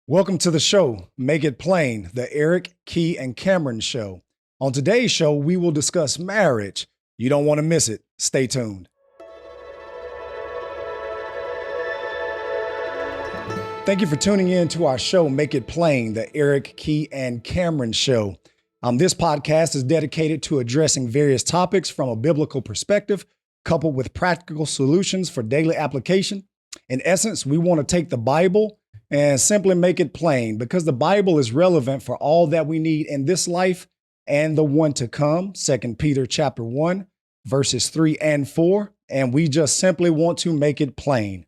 Welcome to the show, Make It Plain, the Eric, Key, and Cameron Show. On today's show, we will discuss marriage. You don't want to miss it. Stay tuned. Thank you for tuning in to our show, Make It Plain, the Eric, Key, and Cameron Show. This podcast is dedicated to addressing various topics from a biblical perspective, coupled with practical solutions for daily application. In essence, we want to take the Bible and simply make it plain because the Bible is relevant for all that we need in this life and the one to come. 2 Peter chapter 1, verses 3 and 4. And we just simply want to make it plain.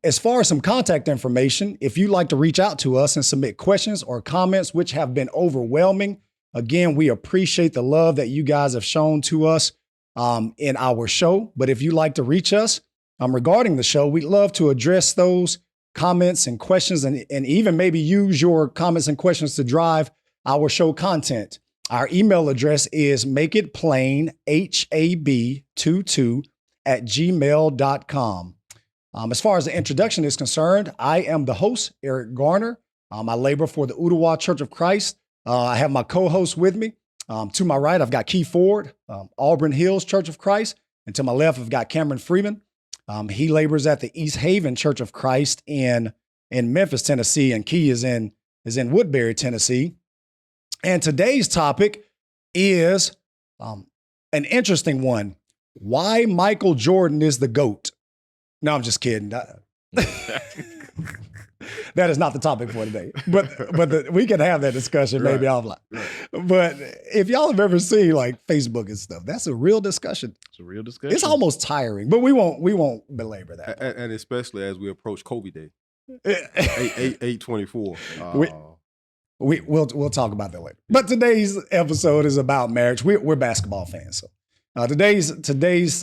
As far as some contact information, if you'd like to reach out to us and submit questions or comments, which have been overwhelming, again, we appreciate the love that you guys have shown to us in our show. But if you'd like to reach us regarding the show, we'd love to address those comments and questions and even maybe use your comments and questions to drive our show content. Our email address is makeitplainhab22@gmail.com. As far as the introduction is concerned, I am the host, Eric Garner. I labor for the Ottawa Church of Christ. I have my co-host with me. To my right, I've got Key Ford, Auburn Hills Church of Christ. And to my left, I've got Cameron Freeman. He labors at the East Haven Church of Christ in Memphis, Tennessee, and Key is in Woodbury, Tennessee. And today's topic is an interesting one: why Michael Jordan is the GOAT. No, I'm just kidding. That is not the topic for today. But we can have that discussion maybe offline. Right. But if y'all have ever seen like Facebook and stuff, that's a real discussion. It's a real discussion. It's almost tiring, but we won't belabor that. And especially as we approach Kobe Day, 8/24. We'll talk about that later. But today's episode is about marriage. We're basketball fans, so today's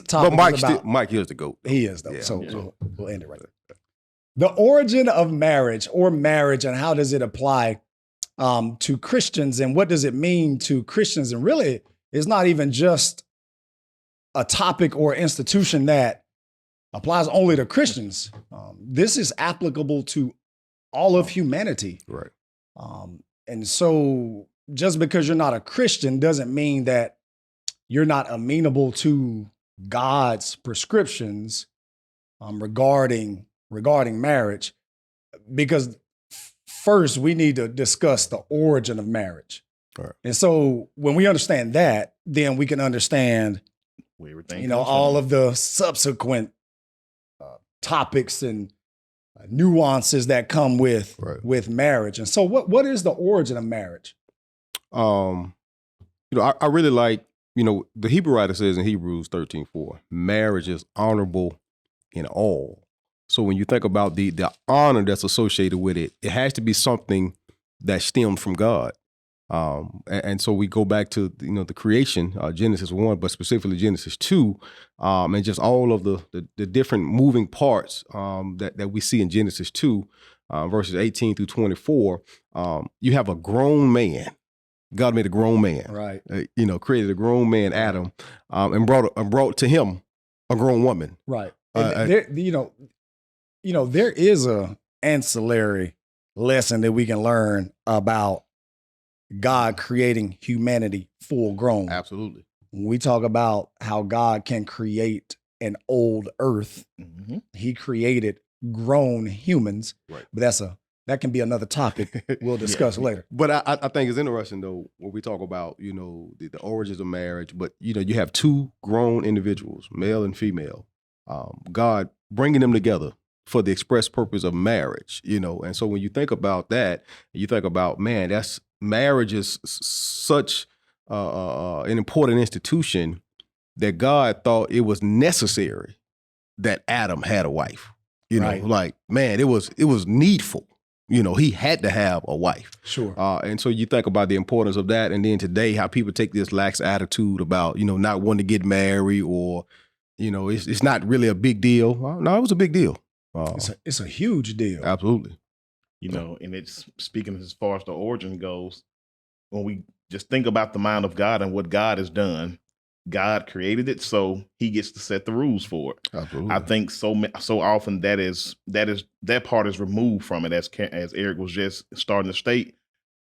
topic. But Mike is the GOAT. He is though. Yeah, so we'll end it right there. The origin of marriage and how does it apply to Christians and what does it mean to Christians? And really, it's not even just a topic or institution that applies only to Christians. This is applicable to all of humanity. Right. And so just because you're not a Christian doesn't mean that you're not amenable to God's prescriptions regarding marriage, because first we need to discuss the origin of marriage. Right. And so when we understand that, then we can understand, all of the subsequent topics and nuances that come with marriage. And so what is the origin of marriage? I really like, the Hebrew writer says in Hebrews 13:4, marriage is honorable in all. So when you think about the honor that's associated with it, it has to be something that stemmed from God. And so we go back to, the creation, Genesis 1, but specifically Genesis 2, and just all of the different moving parts that we see in Genesis 2, verses 18 through 24. You have a grown man. God made a grown man, right? Created a grown man, Adam, and brought to him a grown woman, right? There is a ancillary lesson that we can learn about God creating humanity full grown. Absolutely. When we talk about how God can create an old earth, he created grown humans. Right. But that can be another topic we'll discuss later. But I think it's interesting though, when we talk about, the origins of marriage, but you have two grown individuals, male and female, God bringing them together for the express purpose of marriage, and so when you think about that, you think about, man, marriage is such an important institution that God thought it was necessary that Adam had a wife. Right. Like, man, it was needful. He had to have a wife. Sure. And so you think about the importance of that, and then today how people take this lax attitude about not wanting to get married, or it's not really a big deal. No, it was a big deal. It's a huge deal. Absolutely. And it's speaking as far as the origin goes, when we just think about the mind of God and what God has done, God created it, so he gets to set the rules for it. Absolutely. I think so often that part is removed from it, as Eric was just starting to state.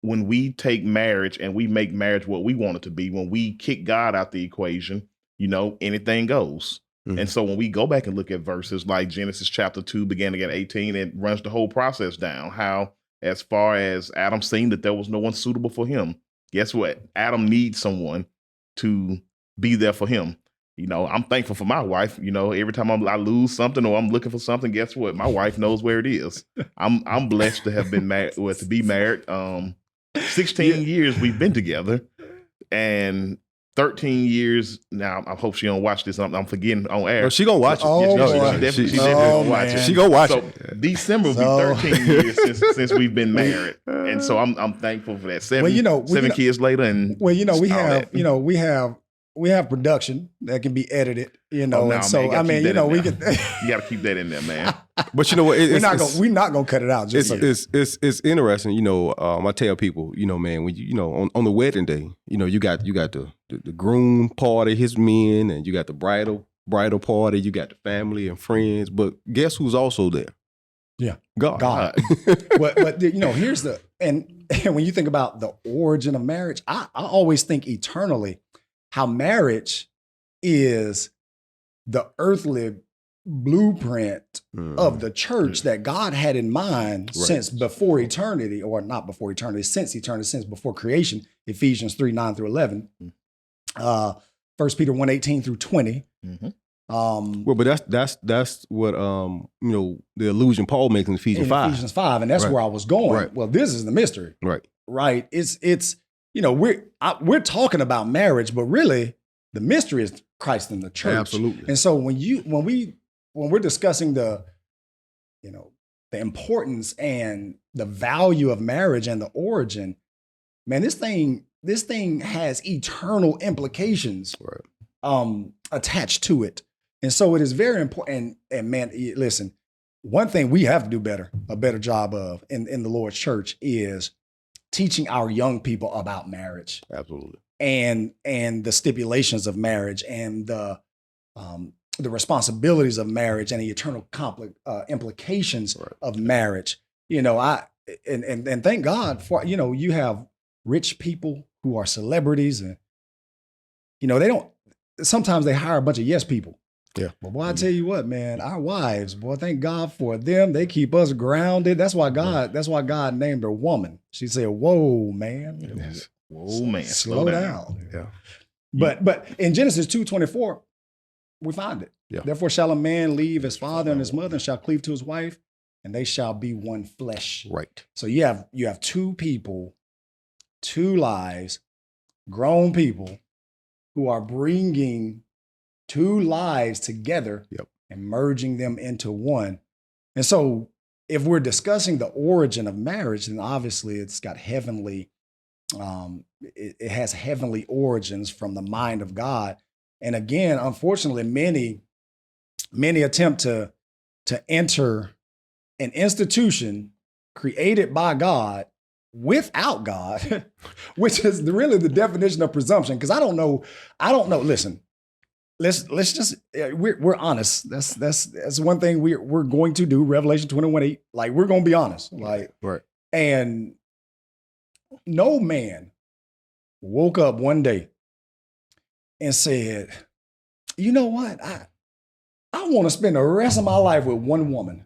When we take marriage and we make marriage what we want it to be, when we kick God out the equation, anything goes. Mm-hmm. And so when we go back and look at verses like Genesis chapter 2, beginning at 18, it runs the whole process down. How, as far as Adam seen that there was no one suitable for him, guess what? Adam needs someone to be there for him. I'm thankful for my wife. Every time I lose something or I'm looking for something, guess what? My wife knows where it is. I'm blessed to have been married, to be married. 16 years we've been together, and 13 years now. I hope she don't watch this. I'm forgetting on air. No, she gonna watch it. She definitely gonna watch it. She gonna watch so it. December will be 13 years since we've been married, and so I'm thankful for that. Seven kids later, and we have production that can be edited, and so man, we can. You got to keep that in there, man. But you know what? We're not gonna cut it out. It's interesting. I tell people, man, when on the wedding day, you got the groom party, his men, and you got the bridal party, you got the family and friends. But guess who's also there? Yeah, God. but here's and when you think about the origin of marriage, I always think eternally how marriage is the earthly blueprint of the church that God had in mind since before eternity, or not before eternity, since eternity, since before creation. Ephesians 3:9-11, 1 Peter 1:18 through 20. Mm-hmm. Well, but that's what the allusion Paul makes in Ephesians 5. Ephesians 5, and that's where I was going. Right. Well, this is the mystery. Right. It's we're talking about marriage, but really the mystery is Christ in the church. Absolutely. And so when we're discussing the importance and the value of marriage and the origin, man, this thing has eternal implications attached to it. And so it is very important. And man, listen, one thing we have to do a better job of in the Lord's church is teaching our young people about marriage. Absolutely. And the stipulations of marriage and the responsibilities of marriage and the eternal implications of marriage. And thank God for, you have rich people who are celebrities, and sometimes they hire a bunch of yes people. Yeah. But boy, I tell you what, man, our wives, boy, thank God for them. They keep us grounded. That's why God named her woman. She said, whoa, man. Yes. Whoa, man. Slow down. Yeah. But in Genesis 2:24, we find it. Yeah. Therefore shall a man leave his father and his mother and shall cleave to his wife, and they shall be one flesh. Right. So you have two people, two lives, grown people who are bringing two lives together and merging them into one. And so if we're discussing the origin of marriage, then obviously it's got heavenly, it has heavenly origins from the mind of God. And again, unfortunately, many attempt to enter an institution created by God without God, which is really the definition of presumption. Because I don't know. Listen, let's just we're honest. That's one thing we're going to do. Revelation 21:8. Like, we're going to be honest. Like, and no man woke up one day and said, you know what? I want to spend the rest of my life with one woman.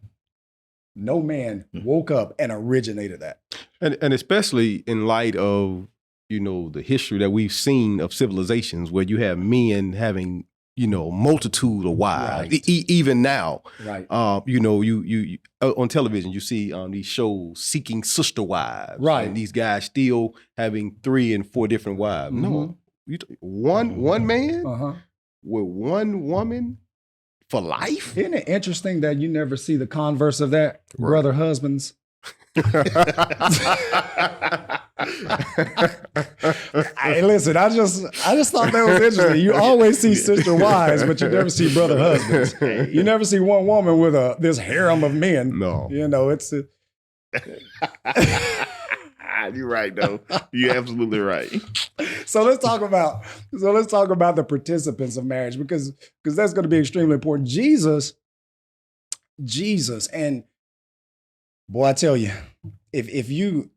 No man woke up and originated that. And especially in light of, the history that we've seen of civilizations where you have men having, multitude of wives, even now. Right. You on television, you see these shows seeking sister wives. Right. And these guys still having 3 and 4 different wives. Mm-hmm. No, one man with one woman for life. Isn't it interesting that you never see the converse of that, brother husbands? Hey, listen, I just thought that was interesting. You always see sister wives, but you never see brother husbands. You never see one woman with this harem of men. No, it's. You're right, though. You're absolutely right. So let's talk about the participants of marriage because that's going to be extremely important. Jesus, and boy, I tell you, if you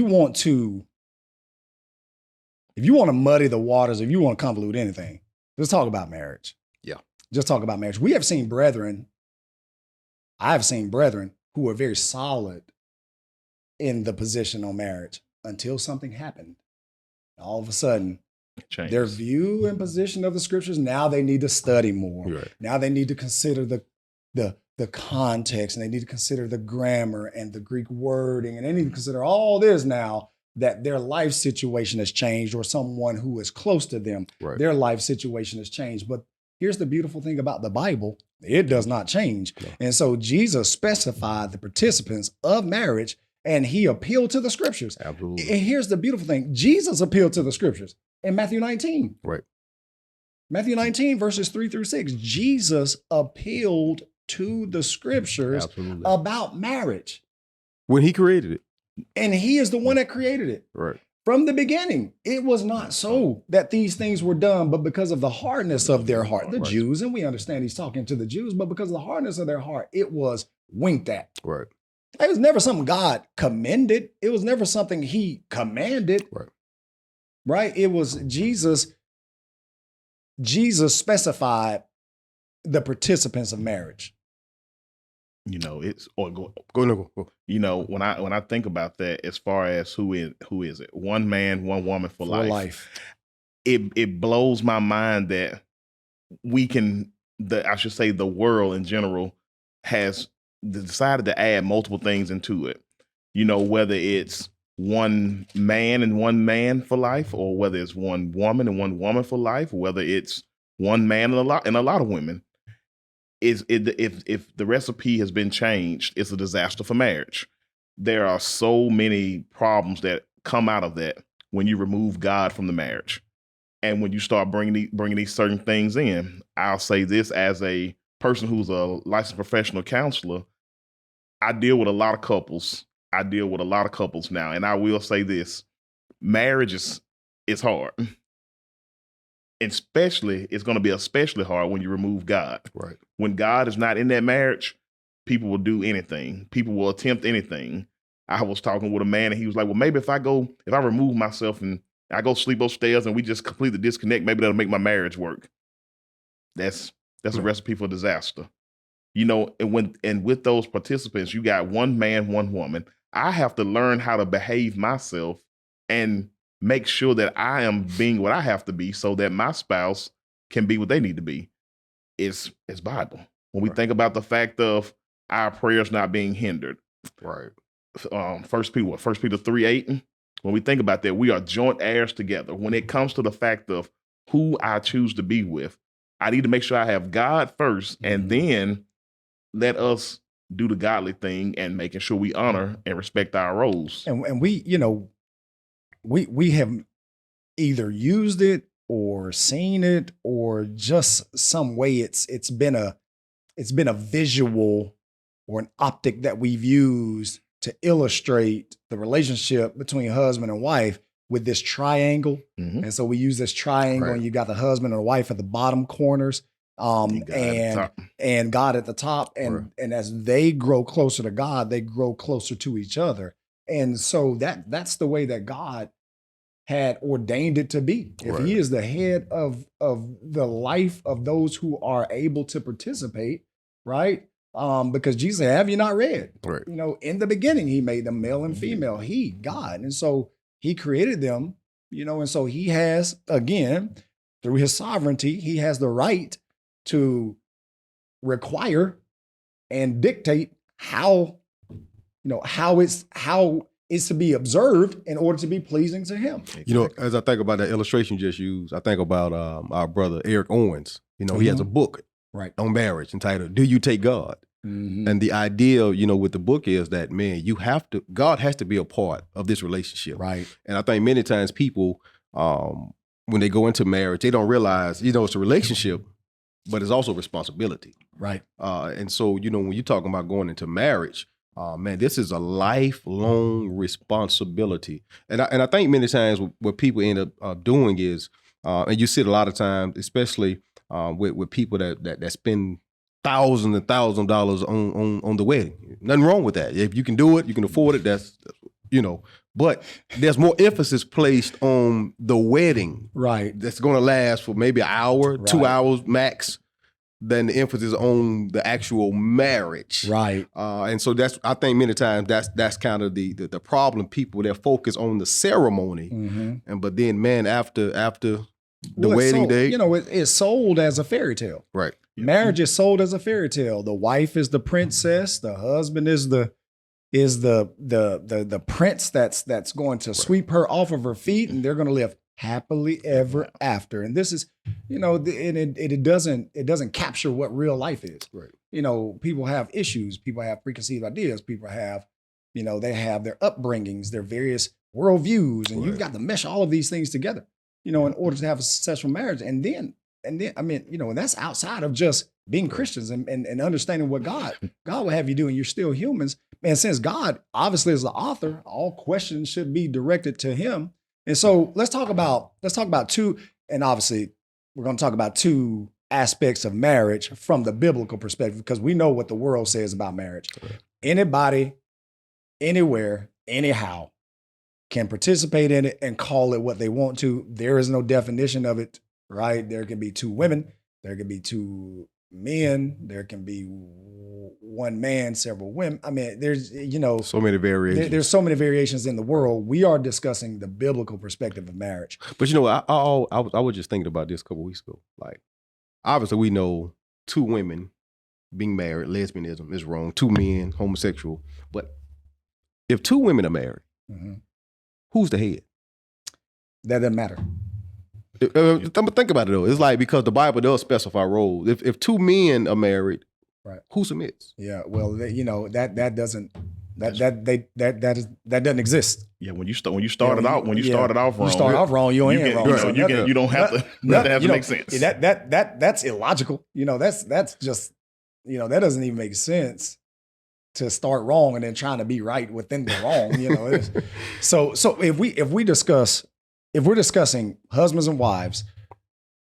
want to muddy the waters, if you want to convolute anything, let's talk about marriage. Yeah. Just talk about marriage. I've seen brethren who are very solid in the position on marriage until something happened. All of a sudden, their view and position of the scriptures, now they need to study more. Right. Now they need to consider the context, and they need to consider the grammar and the Greek wording, and they need to consider all this now that their life situation has changed, or someone who is close to them, Right. their life situation has changed. But here's the beautiful thing about the Bible. It does not change. No. And so Jesus specified the participants of marriage, and he appealed to the scriptures. Absolutely. And here's the beautiful thing. Jesus appealed to the scriptures in Matthew 19. Right. Matthew 19, verses 3-6. Jesus appealed to the scriptures Absolutely. about marriage. When he created it. And he is the one that created it. Right. From the beginning, it was not so that these things were done, but because of the hardness of their heart, the Right. Jews, and we understand he's talking to the Jews, but because of the hardness of their heart, it was winked at. Right. It was never something God commended. It was never something he commanded. Right. Right? It was Jesus specified the participants of marriage. You know, it's or Go. you know, when I think about that, as far as who is it? One man, one woman for life. It blows my mind that the world in general has decided to add multiple things into it. You know, whether it's one man and one man for life, or whether it's one woman and one woman for life, or whether it's one man and a lot of women. If the recipe has been changed, it's a disaster for marriage. There are so many problems that come out of that when you remove God from the marriage, and when you start bringing these certain things in. I'll say this as a person who's a licensed professional counselor. I deal with a lot of couples. Now, and I will say this: marriage is hard. Especially, it's going to be especially hard when you remove God. Right. When God is not in that marriage, people will do anything. People will attempt anything. I was talking with a man, and he was like, well, maybe if I remove myself and I go sleep upstairs and we just completely disconnect, maybe that'll make my marriage work. That's a recipe for disaster. You know, and with those participants, you got one man, one woman. I have to learn how to behave myself and make sure that I am being what I have to be so that my spouse can be what they need to be. It's Bible. When we think about the fact of our prayers not being hindered. Right. 1 Peter 3:8. When we think about that, we are joint heirs together. When it comes to the fact of who I choose to be with, I need to make sure I have God first, and then let us do the godly thing and making sure we honor and respect our roles. And we, you know, we have either used it or seen it, or just some way it's been a visual or an optic that we've used to illustrate the relationship between husband and wife with this triangle. Mm-hmm. And so we use this triangle, and you got the husband and the wife at the bottom corners, and God at the top. And as they grow closer to God, they grow closer to each other. And so that's the way that God had ordained it to be. If he is the head of the life of those who are able to participate, right? Because Jesus said, have you not read? Right. You know, in the beginning, he made them male and female, God. And so he created them, you know, and so he has, again, through his sovereignty, he has the right to require and dictate how it's to be observed in order to be pleasing to him. You know, as I think about that illustration you just used, I think about our brother Eric Owens. You know, he has a book on marriage entitled "Do You Take God?" Mm-hmm. And the idea, you know, with the book is that, man, God has to be a part of this relationship. Right. And I think many times people, when they go into marriage, they don't realize, you know, it's a relationship, but it's also responsibility. Right. And so, you know, when you're talking about going into marriage, man, this is a lifelong responsibility. And I think many times what people end up doing is, and you see it a lot of times, especially with people that spend thousands and thousands of dollars on the wedding. Nothing wrong with that. If you can do it, you can afford it. That's, but there's more emphasis placed on the wedding, Right? that's going to last for maybe an hour, 2 Right. hours max, than the emphasis on the actual marriage. Right. And so I think many times that's kind of the problem. People, they're focused on the ceremony, Mm-hmm. but then, man, after the Well, it's wedding sold, day, it's sold as a fairy tale. right? Marriage is sold as a fairy tale. The wife is the princess. The husband is the prince that's going to sweep her off of her feet, and they're going to live happily ever after. And this is, and it doesn't capture what real life is. Right. People have issues. People have preconceived ideas. People have, they have their upbringings, their various worldviews, and you've got to mesh all of these things together, in order to have a successful marriage. And then, I mean, and that's outside of just being Christians and understanding what God will have you do, and you're still humans. And since God obviously is the author, all questions should be directed to him. And so let's talk about two, and obviously we're going to talk about two aspects of marriage from the biblical perspective, because we know what the world says about marriage. Correct. Anybody, anywhere, anyhow can participate in it and call it what they want to. There is no definition of it, right? There can be two women, there can be two men, there can be one man, several women. I mean, there's, So many variations. there's so many variations in the world. We are discussing the biblical perspective of marriage. But I was just thinking about this a couple weeks ago. Like, obviously, we know two women being married, lesbianism is wrong. Two men, homosexual. But if two women are married, who's the head? That doesn't matter. Think about it though. It's like, because the Bible does specify roles. If two men are married, right, who submits? Yeah, well, that doesn't exist. Yeah, when you started off wrong, you start off wrong, you end wrong. You don't have to. That has to make sense. That's illogical. That's just that doesn't even make sense to start wrong and then trying to be right within the wrong. So if we're discussing husbands and wives,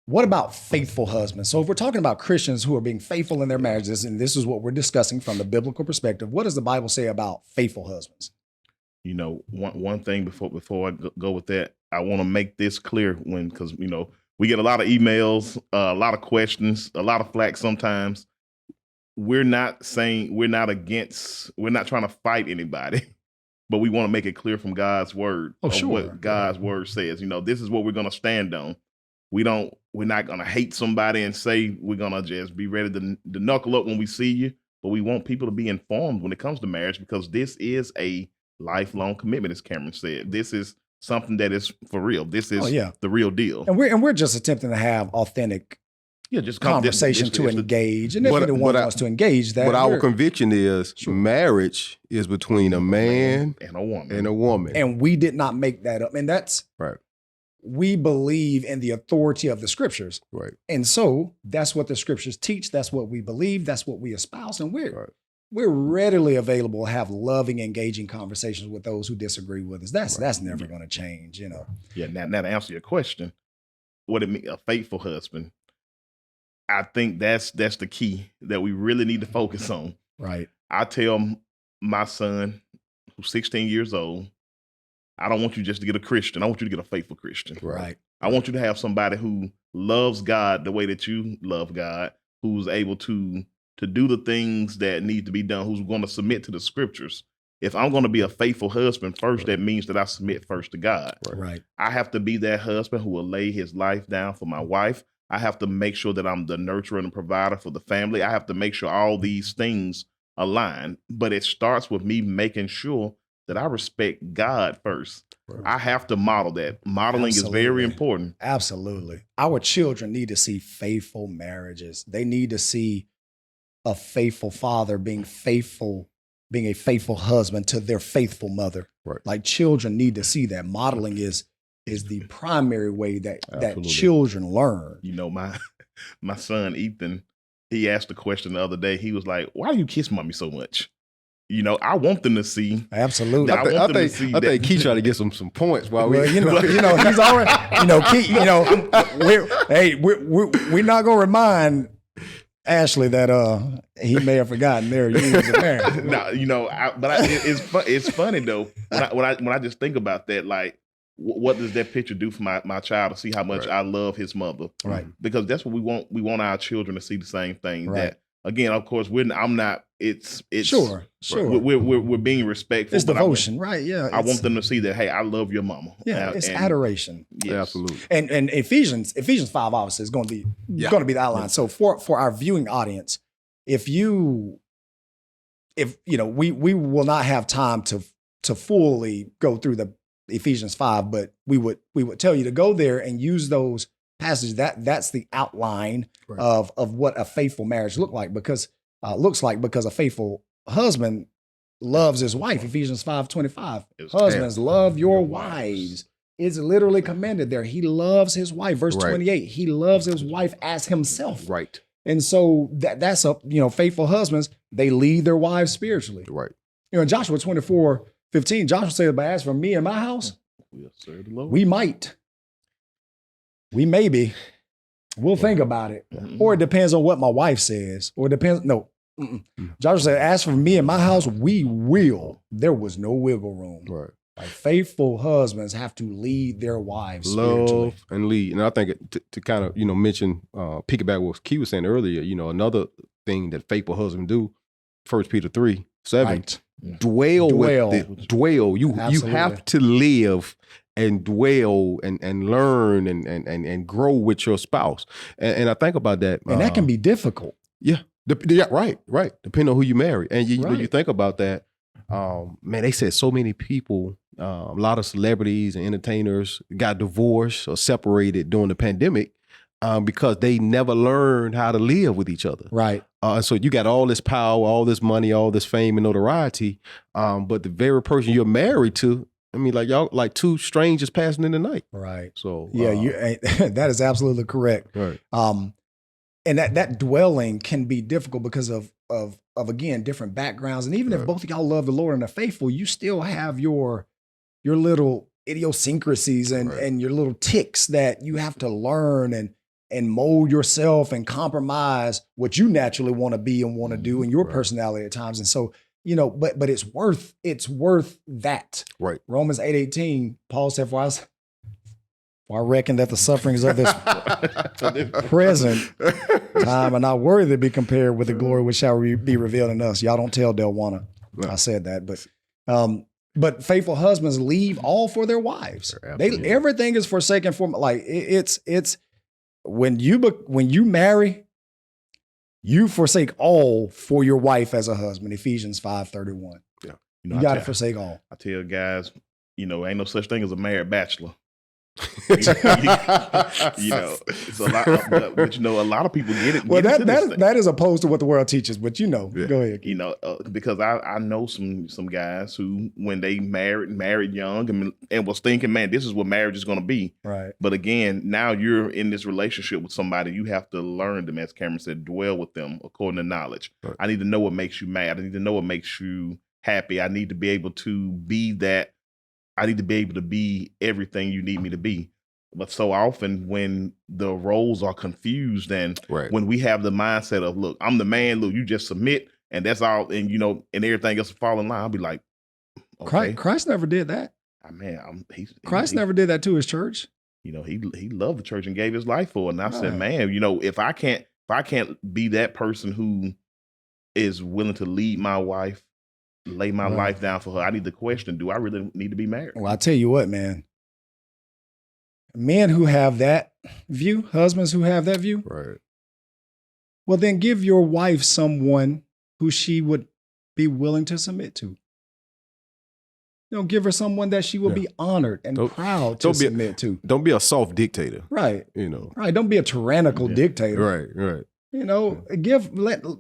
what about faithful husbands? So if we're talking about Christians who are being faithful in their marriages, and this is what we're discussing from the biblical perspective, what does the Bible say about faithful husbands? One thing before I go with that, I want to make this clear because we get a lot of emails, a lot of questions, a lot of flack sometimes. We're not trying to fight anybody, but we want to make it clear from God's word. What God's word says. This is what we're going to stand on. We're not going to hate somebody and say we're going to just be ready to knuckle up when we see you, but we want people to be informed when it comes to marriage, because this is a lifelong commitment, as Cameron said. This is something that is for real. This is the real deal. And we're just attempting to have authentic just conversation to engage. And if anyone wants to engage that. But our conviction is marriage is between a man and a woman. And we did not make that up. And that's right. We believe in the authority of the scriptures. Right. And so that's what the scriptures teach. That's what we believe. That's what we espouse. And we're readily available to have loving, engaging conversations with those who disagree with us. That's never going to change, Yeah. Now to answer your question, what it mean, a faithful husband, I think that's the key that we really need to focus on. Right. I tell my son, who's 16 years old, I don't want you just to get a Christian. I want you to get a faithful Christian. Right. I want you to have somebody who loves God the way that you love God, who's able to do the things that need to be done, who's going to submit to the scriptures. If I'm going to be a faithful husband first, that means that I submit first to God. Right. I have to be that husband who will lay his life down for my wife. I have to make sure that I'm the nurturer and provider for the family. I have to make sure all these things align. But it starts with me making sure that I respect God first. Right. I have to model that. Modeling is very important. Absolutely. Our children need to see faithful marriages. They need to see a faithful father being a faithful husband to their faithful mother. Right. Like, children need to see that. Modeling is the primary way that children learn. My son Ethan, he asked a question the other day. He was like, "Why do you kiss mommy so much?" I want them to see. Absolutely. I want them to see I that. think Key trying to get some points while Well, we. he's already, Key, we're not gonna remind Ashley that he may have forgotten their years of marriage. No, it's funny though when I just think about that, like what does that picture do for my child to see how much I love his mother? Right. Because that's what we want. We want our children to see the same thing. Right. That again, of course, I'm not. It's Sure. We're being respectful. It's devotion, right? Yeah. I want them to see that. Hey, I love your mama. Yeah, it's adoration. Yes. Absolutely. And Ephesians 5 obviously is going to be the outline. Yeah. So for our viewing audience, if we will not have time to fully go through the Ephesians 5, but we would tell you to go there and use those passages. That's the outline of what a faithful marriage looks like because a faithful husband loves his wife. Ephesians 5:25. Husbands, love your wives. It's literally commended there. He loves his wife. Verse 28. He loves his wife as himself. Right. And so that's faithful husbands. They lead their wives spiritually. Right. In Joshua 24:15, Joshua said, "But as for me and my house, we'll serve the Lord." We might. We maybe. We'll think about it. Mm-hmm. Or it depends on what my wife says. Or it depends. No. Joshua said, as for me and my house, we will. There was no wiggle room. Right. Like faithful husbands have to lead their wives love and lead. And I think to kind of, mention, piggyback what Key was saying earlier, another thing that faithful husbands do, 1 Peter 3:7, right. Dwell. Dwell. You have to live and dwell and learn and grow with your spouse. And I think about that. And that can be difficult. Yeah. Right. Depending on who you marry. And when you think about that, man, they said so many people, a lot of celebrities and entertainers got divorced or separated during the pandemic because they never learned how to live with each other. Right. So you got all this power, all this money, all this fame and notoriety, but the very person you're married to, I mean, like y'all, like two strangers passing in the night. Right. So that is absolutely correct. Right. And that dwelling can be difficult because of again different backgrounds, and even if both of y'all love the Lord and are faithful, you still have your little idiosyncrasies and your little ticks that you have to learn and mold yourself and compromise what you naturally want to be and want to do in your personality at times. And so but it's worth that. Right. Romans 8:18, Paul said, "For I reckon that the sufferings of this present time are not worthy to be compared with the glory which shall be revealed in us." Y'all don't tell Delwana I said that, but faithful husbands leave all for their wives. Everything is forsaken for, like it's when you marry, you forsake all for your wife as a husband. Ephesians 5:31. Yeah, you got to forsake all. I tell guys, ain't no such thing as a married bachelor. It's a lot, but a lot of people get it. Well, that is opposed to what the world teaches. But go ahead. Because I know some guys who, when they married young and was thinking, man, this is what marriage is going to be. Right. But again, now you're in this relationship with somebody. You have to learn them, as Cameron said, dwell with them according to knowledge. Right. I need to know what makes you mad. I need to know what makes you happy. I need to be able to be that. I need to be able to be everything you need me to be. But so often when the roles are confused and when we have the mindset of, look, I'm the man, look, you just submit and that's all. And, and everything else will fall in line. I'll be like, okay. Christ never did that. Christ never did that to his church. He loved the church and gave his life for it. And I said, man, if I can't be that person who is willing to lead my wife, lay my life down for her, I need to question, do I really need to be married? Well, I tell you what, man. Men who have that view, husbands who have that view, well, then give your wife someone who she would be willing to submit to. Give her someone that she will be honored and proud to submit to. Don't be a soft dictator. Right. Right. Don't be a tyrannical dictator. Right.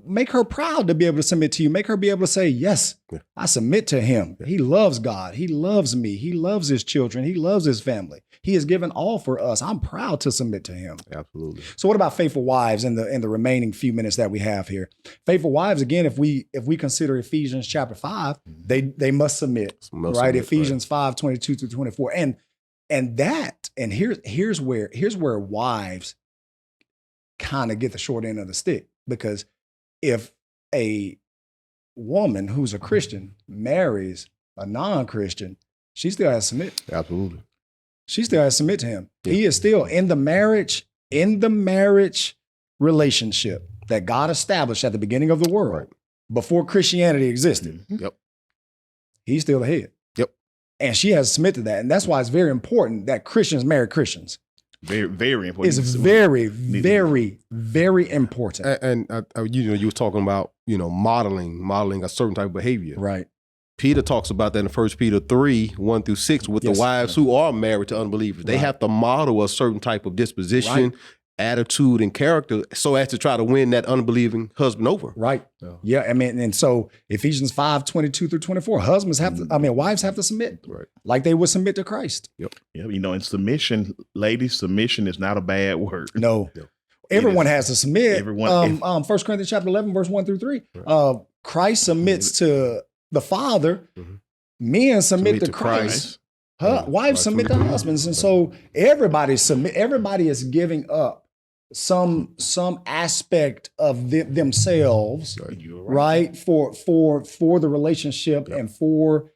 Make her proud to be able to submit to you. Make her be able to say, yes, I submit to him. He loves God. He loves me. He loves his children. He loves his family. He has given all for us. I'm proud to submit to him. Absolutely. So what about faithful wives in the remaining few minutes that we have here? Faithful wives, again, if we consider Ephesians chapter 5, they must submit, right? Ephesians 5, 22 through 24. And here's where wives kind of get the short end of the stick, because if a woman who's a Christian marries a non-Christian, she still has to submit. Absolutely. She still has to submit to him. Yeah. He is still in the marriage relationship that God established at the beginning of the world, before Christianity existed. Yep. He's still the head. Yep. And she has to submit to that. And that's why it's very important that Christians marry Christians. Very, very important. It's very, very, very important. And you were talking about, modeling a certain type of behavior. Right. Peter talks about that in 1 Peter 3, 1 through 6, with the wives who are married to unbelievers. They have to model a certain type of disposition, attitude, and character so as to try to win that unbelieving husband over. Right. Yeah. I mean, and so Ephesians 5, 22 through 24, wives have to submit. Right. Like they would submit to Christ. Yep. Yeah. And submission, ladies, submission is not a bad word. No. Yep. Everyone has to submit. 1 Corinthians chapter 11, verse 1 through 3. Right. Christ submits to the Father. Mm-hmm. Men submit to Christ. Wives submit to husbands. And so everybody is giving up some aspect of themselves, right? For the relationship and for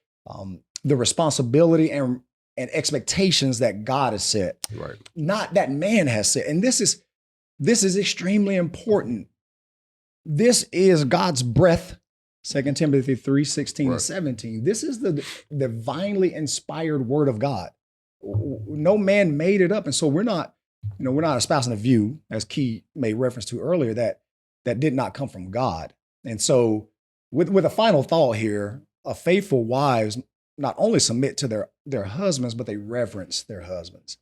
the responsibility and expectations that God has set. Right. Not that man has set. And this is extremely important. This is God's breath. 2 Timothy 3, 16 and 17. This is the divinely inspired word of God. No man made it up. And so we're not espousing a view, as Key made reference to earlier, that did not come from God. And so with a final thought here, faithful wives not only submit to their husbands, but they reverence their husbands.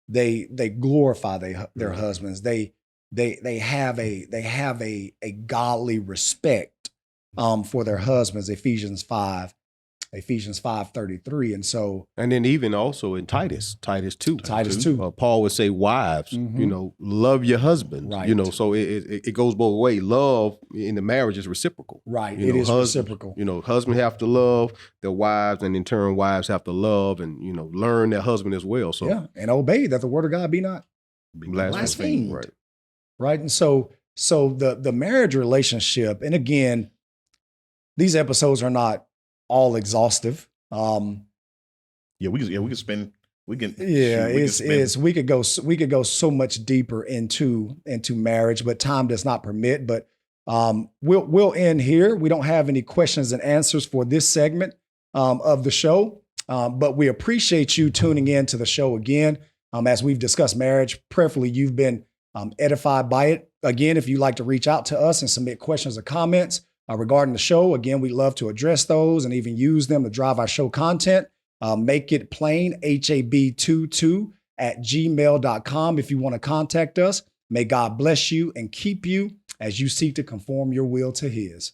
They glorify their husbands. They have a godly respect for their husbands, Ephesians 5:33. And then even also in Titus 2. Titus 2. Paul would say, wives, love your husband. Right. So it goes both ways. Love in the marriage is reciprocal. Right. It is reciprocal. Husbands have to love their wives, and in turn, wives have to love and, learn their husband as well. So and obey, that the word of God be not blasphemed. Right. And so the marriage relationship, and again, these episodes are not all exhaustive. We could go so much deeper into marriage, but time does not permit. But we'll end here. We don't have any questions and answers for this segment of the show, but we appreciate you tuning in to the show again. As we've discussed marriage, prayerfully you've been edified by it. Again, if you'd like to reach out to us and submit questions or comments regarding the show, again, we'd love to address those and even use them to drive our show content. Make it plain, HAB22 @gmail.com if you want to contact us. May God bless you and keep you as you seek to conform your will to his.